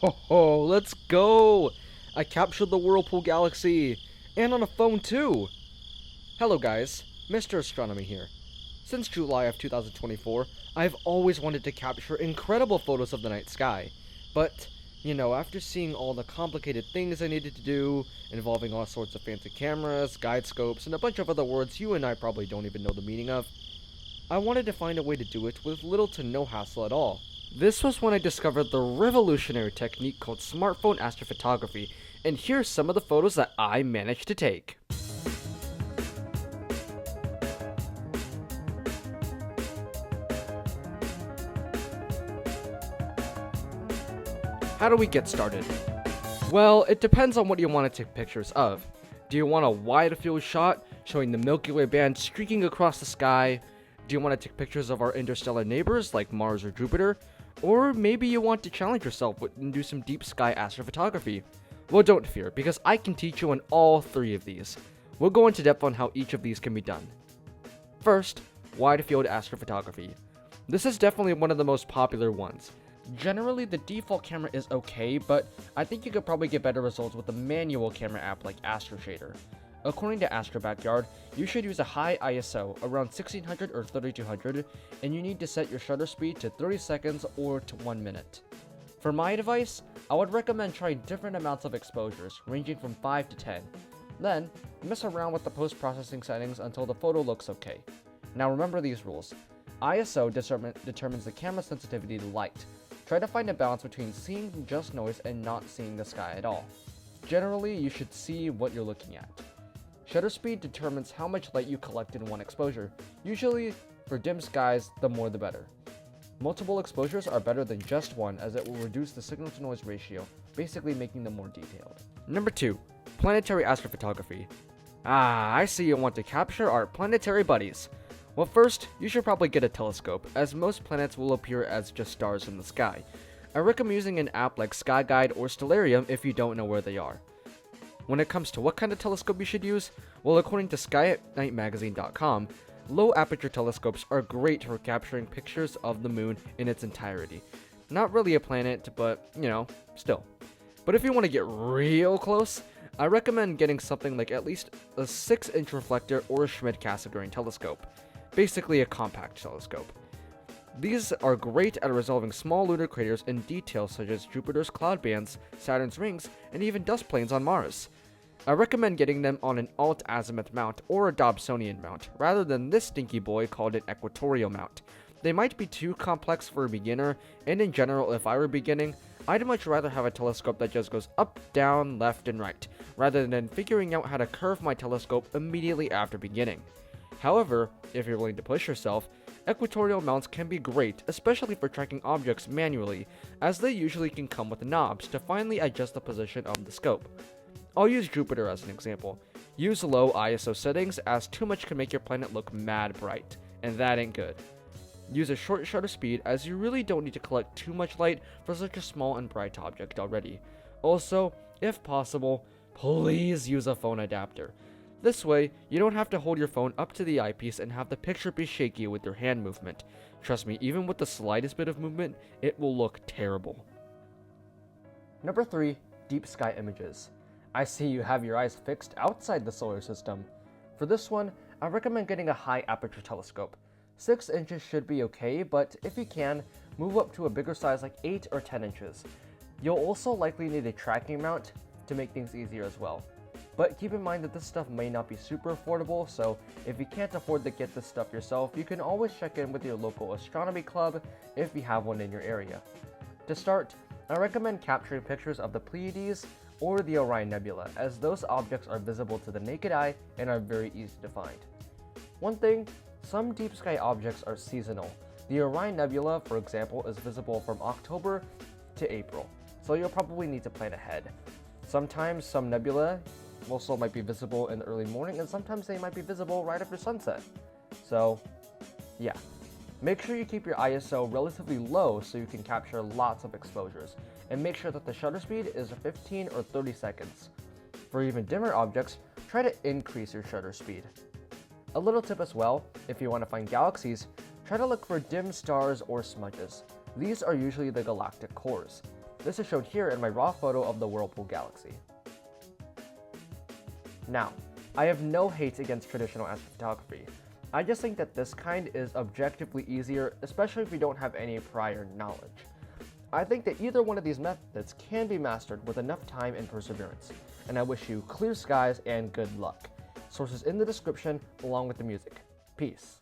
Ho ho, let's go! I captured the Whirlpool Galaxy! And on a phone too! Hello guys, Mr. Astronomy here. Since July of 2024, I've always wanted to capture incredible photos of the night sky. But, after seeing all the complicated things I needed to do, involving all sorts of fancy cameras, guide scopes, and a bunch of other words you and I probably don't even know the meaning of, I wanted to find a way to do it with little to no hassle at all. This was when I discovered the revolutionary technique called smartphone astrophotography, and here's some of the photos that I managed to take. How do we get started? Well, it depends on what you want to take pictures of. Do you want a wide field shot showing the Milky Way band streaking across the sky? Do you want to take pictures of our interstellar neighbors like Mars or Jupiter? Or maybe you want to challenge yourself and do some deep sky astrophotography? Well, don't fear, because I can teach you on all three of these. We'll go into depth on how each of these can be done. First, wide field astrophotography. This is definitely one of the most popular ones. Generally, the default camera is okay, but I think you could probably get better results with a manual camera app like Astro Shader. According to Astro Backyard, you should use a high ISO, around 1600 or 3200, and you need to set your shutter speed to 30 seconds or to 1 minute. For my advice, I would recommend trying different amounts of exposures, ranging from 5 to 10. Then, mess around with the post-processing settings until the photo looks okay. Now remember these rules. ISO determines the camera sensitivity to light. Try to find a balance between seeing just noise and not seeing the sky at all. Generally, you should see what you're looking at. Shutter speed determines how much light you collect in one exposure. Usually, for dim skies, the more the better. Multiple exposures are better than just one, as it will reduce the signal to noise ratio, basically making them more detailed. Number 2. Planetary astrophotography. I see you want to capture our planetary buddies. Well, first, you should probably get a telescope, as most planets will appear as just stars in the sky. I recommend using an app like SkyGuide or Stellarium if you don't know where they are. When it comes to what kind of telescope you should use, well, according to skynightmagazine.com, low aperture telescopes are great for capturing pictures of the moon in its entirety. Not really a planet, but, still. But if you want to get real close, I recommend getting something like at least a 6-inch reflector or a Schmidt-Cassegrain telescope. Basically a compact telescope. These are great at resolving small lunar craters in details such as Jupiter's cloud bands, Saturn's rings, and even dust plains on Mars. I recommend getting them on an alt-azimuth mount or a Dobsonian mount, rather than this stinky boy called an equatorial mount. They might be too complex for a beginner, and in general, if I were beginning, I'd much rather have a telescope that just goes up, down, left, and right, rather than figuring out how to curve my telescope immediately after beginning. However, if you're willing to push yourself, equatorial mounts can be great, especially for tracking objects manually, as they usually can come with knobs to finally adjust the position of the scope. I'll use Jupiter as an example. Use low ISO settings, as too much can make your planet look mad bright, and that ain't good. Use a short shutter speed, as you really don't need to collect too much light for such a small and bright object already. Also, if possible, please use a phone adapter. This way, you don't have to hold your phone up to the eyepiece and have the picture be shaky with your hand movement. Trust me, even with the slightest bit of movement, it will look terrible. Number 3. Deep sky images. I see you have your eyes fixed outside the solar system. For this one, I recommend getting a high aperture telescope. 6 inches should be okay, but if you can, move up to a bigger size like 8 or 10 inches. You'll also likely need a tracking mount to make things easier as well. But keep in mind that this stuff may not be super affordable, so if you can't afford to get this stuff yourself, you can always check in with your local astronomy club if you have one in your area. To start, I recommend capturing pictures of the Pleiades or the Orion Nebula, as those objects are visible to the naked eye and are very easy to find. One thing, some deep sky objects are seasonal. The Orion Nebula, for example, is visible from October to April, so you'll probably need to plan ahead. Sometimes some nebula also might be visible in the early morning, and sometimes they might be visible right after sunset. So, yeah. Make sure you keep your ISO relatively low so you can capture lots of exposures, and make sure that the shutter speed is 15 or 30 seconds. For even dimmer objects, try to increase your shutter speed. A little tip as well, if you want to find galaxies, try to look for dim stars or smudges. These are usually the galactic cores. This is shown here in my raw photo of the Whirlpool Galaxy. Now, I have no hate against traditional astrophotography. I just think that this kind is objectively easier, especially if you don't have any prior knowledge. I think that either one of these methods can be mastered with enough time and perseverance, and I wish you clear skies and good luck. Sources in the description along with the music. Peace.